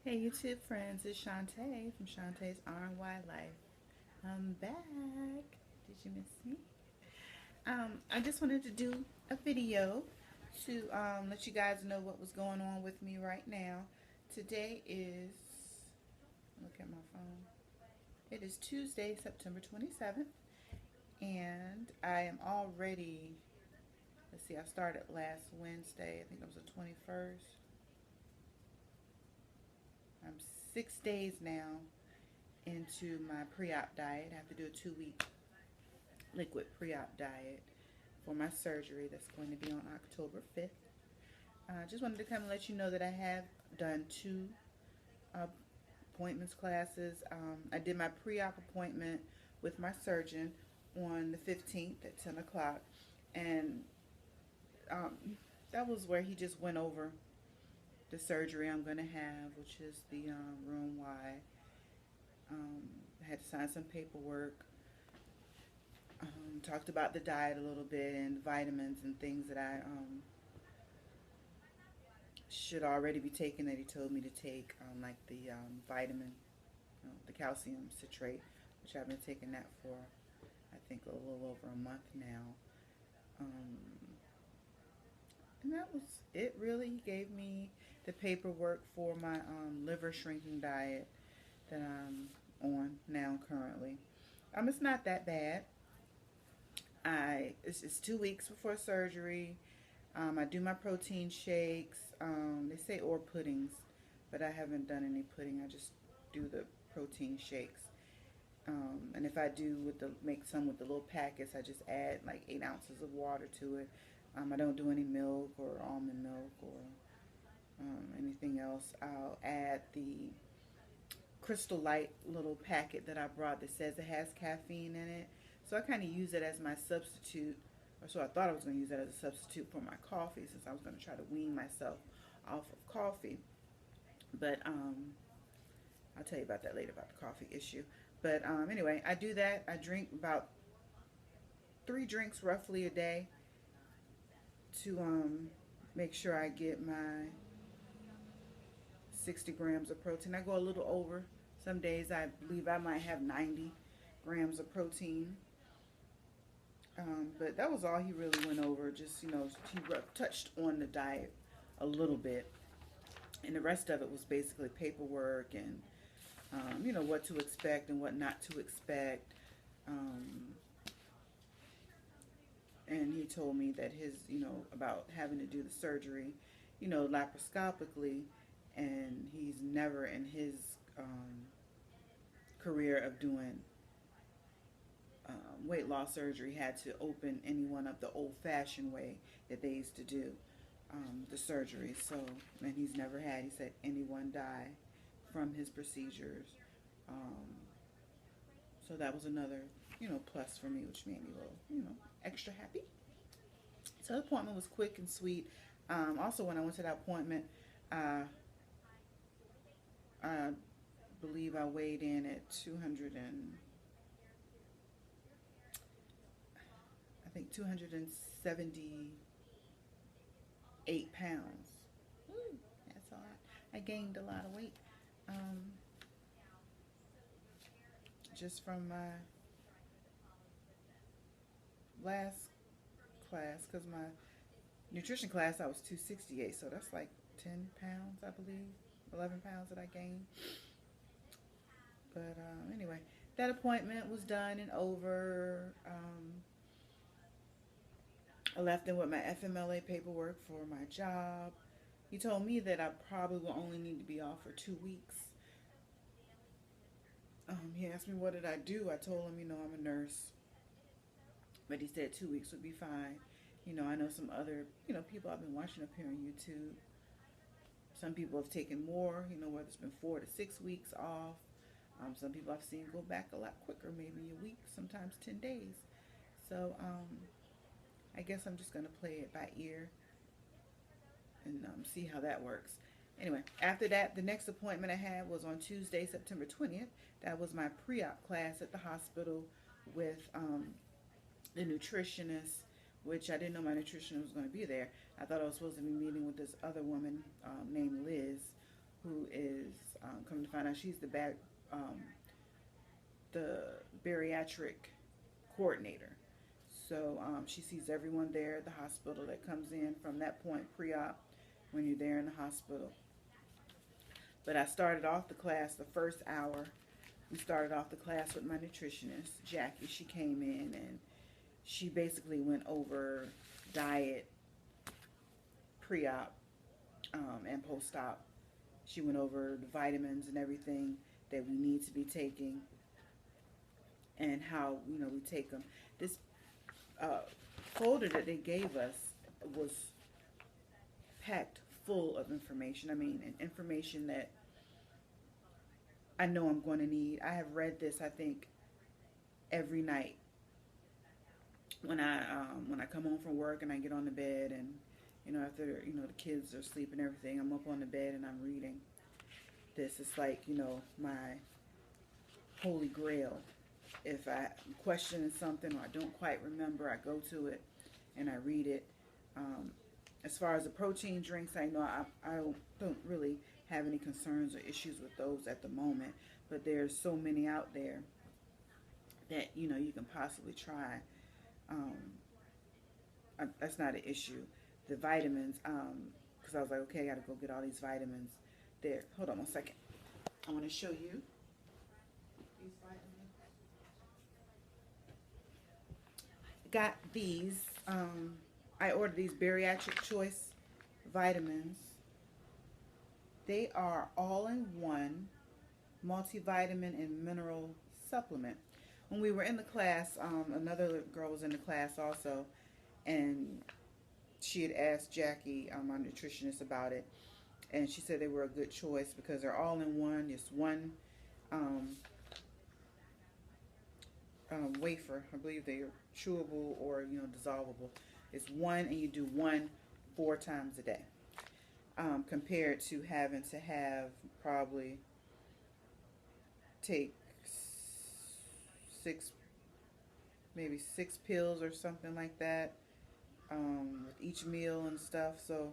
Hey YouTube friends, it's Shantae from Shantae's RY Life. I'm back. Did you miss me? I just wanted to do a video to let you guys know what was going on with me right now. Today is, look at my phone. It is Tuesday, September 27th, and I am already, let's see, I started last Wednesday. I think it was the 21st. I'm 6 days now into my pre-op diet. I have to do a 2 week liquid pre-op diet for my surgery that's going to be on October 5th. I just wanted to come and let you know that I have done two uh, appointments classes. I did my pre-op appointment with my surgeon on the 15th at 10 o'clock, and um, that was where he just went over the surgery I'm going to have, which is the room Y. I had to sign some paperwork. Talked about the diet a little bit and vitamins and things that I should already be taking that he told me to take, like the vitamin, the calcium citrate, which I've been taking that for I think a little over a month now. Um, and that was it really. He gave me the paperwork for my liver shrinking diet that I'm on now currently. It's not that bad. It's 2 weeks before surgery. I do my protein shakes. They say or puddings, but I haven't done any pudding. I just do the protein shakes. And if I do make some with the little packets, I just add like 8 ounces of water to it. I don't do any milk or almond milk or anything else. I'll add the Crystal Light little packet that I brought that says it has caffeine in it. So I kind of use it as my substitute, or so I thought I was going to use it as a substitute for my coffee, since I was going to try to wean myself off of coffee. But I'll tell you about that later, about the coffee issue. But anyway, I do that. I drink about 3 drinks roughly a day to make sure I get my 60 grams of protein. I go a little over. Some days I believe I might have 90 grams of protein. But that was all he really went over. Just, he touched on the diet a little bit. And the rest of it was basically paperwork and, what to expect and what not to expect. And he told me that about having to do the surgery, laparoscopically, and he's never in his career of doing weight loss surgery had to open anyone up the old-fashioned way that they used to do the surgery. So, and he's never had, he said, anyone die from his procedures. So that was another, plus for me, which made me a little, extra happy. So the appointment was quick and sweet. Also, when I went to that appointment, I believe I weighed in at 278 pounds. Woo, that's a lot. I gained a lot of weight. Just from my last class, because my nutrition class I was 268, so that's like 10 pounds, I believe, 11 pounds that I gained. But anyway, that appointment was done and over. I left in with my FMLA paperwork for my job. He told me that I probably will only need to be off for 2 weeks. He asked me what did I do. I told him, I'm a nurse. But he said 2 weeks would be fine. I know some other, people I've been watching up here on YouTube. Some people have taken more, whether it's been 4 to 6 weeks off. Some people I've seen go back a lot quicker, maybe a week, sometimes 10 days. So I guess I'm just going to play it by ear and see how that works. Anyway, after that, the next appointment I had was on Tuesday, September 20th. That was my pre-op class at the hospital with the nutritionist, which I didn't know my nutritionist was going to be there. I thought I was supposed to be meeting with this other woman named Liz, who is come to find out, she's the bariatric coordinator. So she sees everyone there at the hospital that comes in from that point pre-op when you're there in the hospital. But I started off the class the first hour. We started off the class with my nutritionist, Jackie. She came in and she basically went over diet, pre-op, and post-op. She went over the vitamins and everything that we need to be taking and how, we take them. This folder that they gave us was packed full of information. I mean, information that I know I'm going to need. I have read this, I think, every night when I come home from work and I get on the bed, and after the kids are asleep and everything, I'm up on the bed and I'm reading this. It's like my holy grail. If I'm questioning something or I don't quite remember, I go to it and I read it. As far as the protein drinks, I know I don't really have any concerns or issues with those at the moment, but there's so many out there that you can possibly try. That's not an issue. The vitamins, because I was like, okay, I got to go get all these vitamins there. Hold on one second. I want to show you these vitamins. Got these. I ordered these bariatric choice vitamins. They are all-in-one multivitamin and mineral supplement. When we were in the class, another girl was in the class also, and she had asked Jackie, my nutritionist, about it, and she said they were a good choice because they're all in one. It's one wafer. I believe they are chewable or dissolvable. It's one, and you do one 4 times a day, compared to having to have probably take maybe 6 pills or something like that with each meal and stuff. So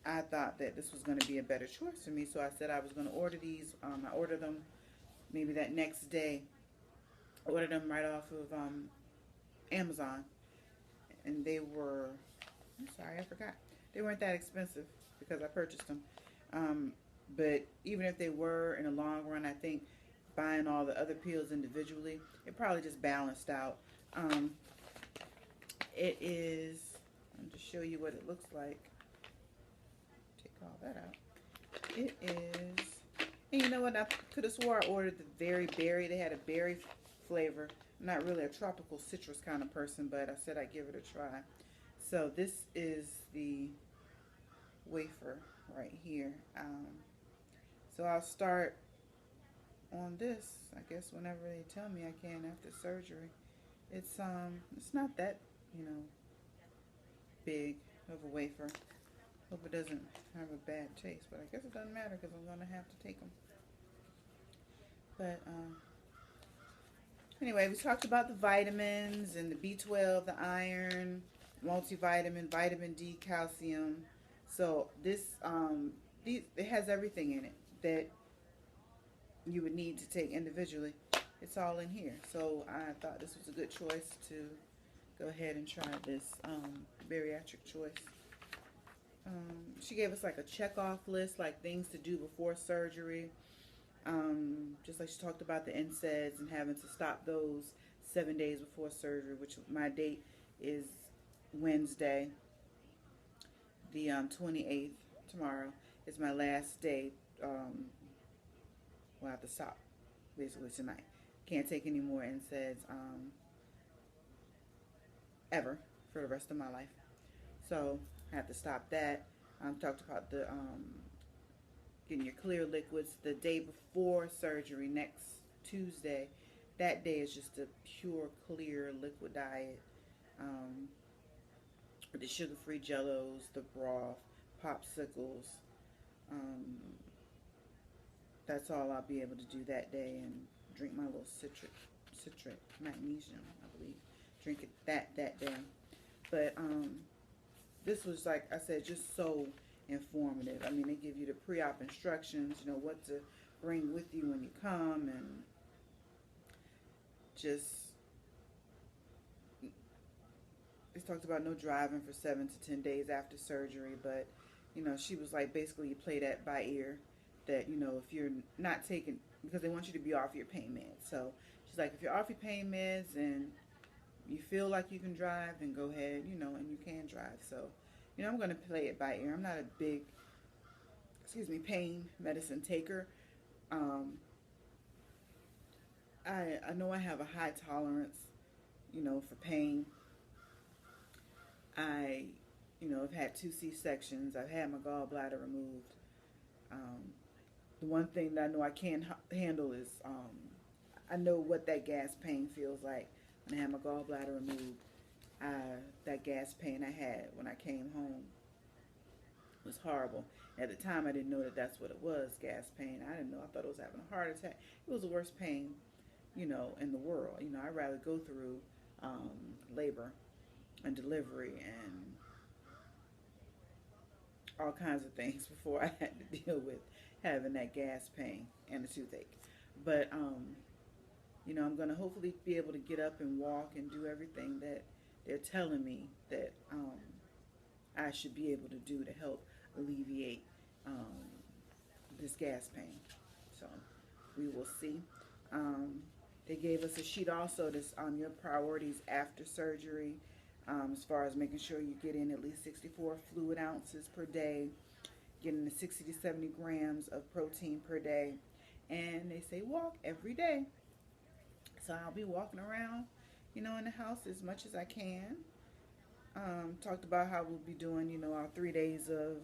I thought that this was going to be a better choice for me, so I said I was going to order these. I ordered them maybe that next day. I ordered them right off of Amazon, and they were, I'm sorry, I forgot. They weren't that expensive because I purchased them. But even if they were, in the long run, I think buying all the other pills individually, it probably just balanced out. It is, I'll just show you what it looks like. Take all that out. It is, and you know what, I could have swore I ordered the very berry. They had a berry flavor. I'm not really a tropical citrus kind of person, but I said I'd give it a try. So this is the wafer right here. So I'll start on this, I guess, whenever they tell me I can after surgery. It's not that big of a wafer. Hope it doesn't have a bad taste, but I guess it doesn't matter because I'm gonna have to take them. But anyway, we talked about the vitamins and the B12, the iron, multivitamin, vitamin D, calcium. So this it has everything in it that you would need to take individually. It's all in here. So I thought this was a good choice to go ahead and try this bariatric choice. She gave us like a check-off list, like things to do before surgery. Just like she talked about the NSAIDs and having to stop those 7 days before surgery, which my date is Wednesday, the 28th. Tomorrow is my last day. We'll have to stop basically tonight. Can't take any more NSAIDs ever for the rest of my life. So I have to stop that. Talked about the getting your clear liquids the day before surgery, next Tuesday. That day is just a pure clear liquid diet. With the sugar-free jellos, the broth, popsicles. That's all I'll be able to do that day, and drink my little citric magnesium, I believe. Drink it that day. But this was, like I said, just so informative. I mean, they give you the pre-op instructions, you know, what to bring with you when you come, and just, it talked about no driving for 7 to 10 days after surgery, but, you know, she was like, basically you play that by ear, that, you know, if you're not taking, because they want you to be off your pain meds. So she's like, if you're off your pain meds and you feel like you can drive, then go ahead, you know, and you can drive. So, you know, I'm going to play it by ear. I'm not a big, pain medicine taker. Um, I know I have a high tolerance, you know, for pain. I, you know, I've had 2 C-sections. I've had my gallbladder removed. Um, the one thing that I know I can't handle is, I know what that gas pain feels like when I had my gallbladder removed. That gas pain I had when I came home was horrible. At the time, I didn't know that that's what it was, gas pain. I didn't know. I thought I was having a heart attack. It was the worst pain, you know, in the world. You know, I'd rather go through labor and delivery and all kinds of things before I had to deal with having that gas pain and a toothache. But, you know, I'm going to hopefully be able to get up and walk and do everything that they're telling me that I should be able to do to help alleviate this gas pain. So we will see. They gave us a sheet also that's your priorities after surgery, as far as making sure you get in at least 64 fluid ounces per day, getting the 60 to 70 grams of protein per day, and they say walk every day. So I'll be walking around, you know, in the house as much as I can. Talked about how we'll be doing, you know, our 3 days of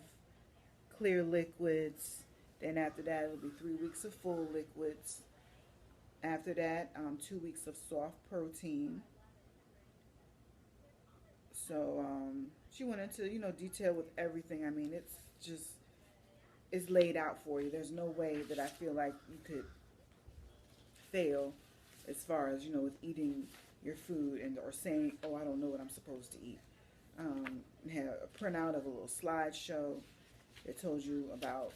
clear liquids. Then after that, it'll be 3 weeks of full liquids. After that, 2 weeks of soft protein. So she went into, you know, detail with everything. I mean, it's just, it's laid out for you. There's no way that I feel like you could fail as far as, you know, with eating your food and or saying, oh, I don't know what I'm supposed to eat. Had a printout of a little slideshow that told you about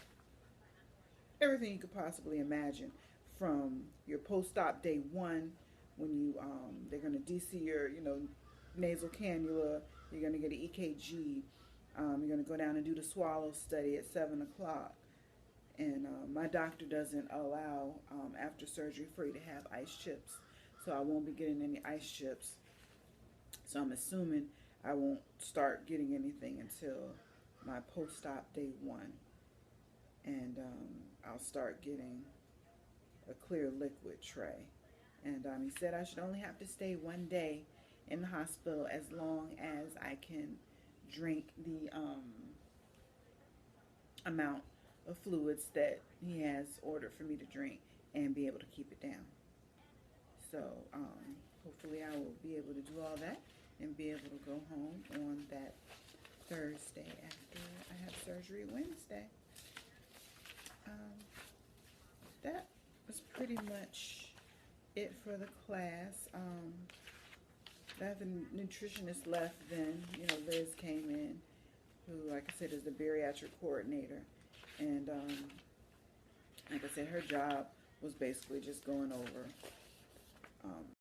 everything you could possibly imagine, from your post-op day 1, when you they're going to DC your, you know, nasal cannula. You're going to get an EKG. You're going to go down and do the swallow study at 7 o'clock. And my doctor doesn't allow, after surgery, for you to have ice chips. So I won't be getting any ice chips. So I'm assuming I won't start getting anything until my post-op day 1. And I'll start getting a clear liquid tray. And he said I should only have to stay 1 day in the hospital as long as I can drink the amount of fluids that he has ordered for me to drink and be able to keep it down. So hopefully I will be able to do all that and be able to go home on that Thursday after I have surgery Wednesday. That was pretty much it for the class. I have a nutritionist left then. You know, Liz came in, who, like I said, is the bariatric coordinator. And like I said, her job was basically just going over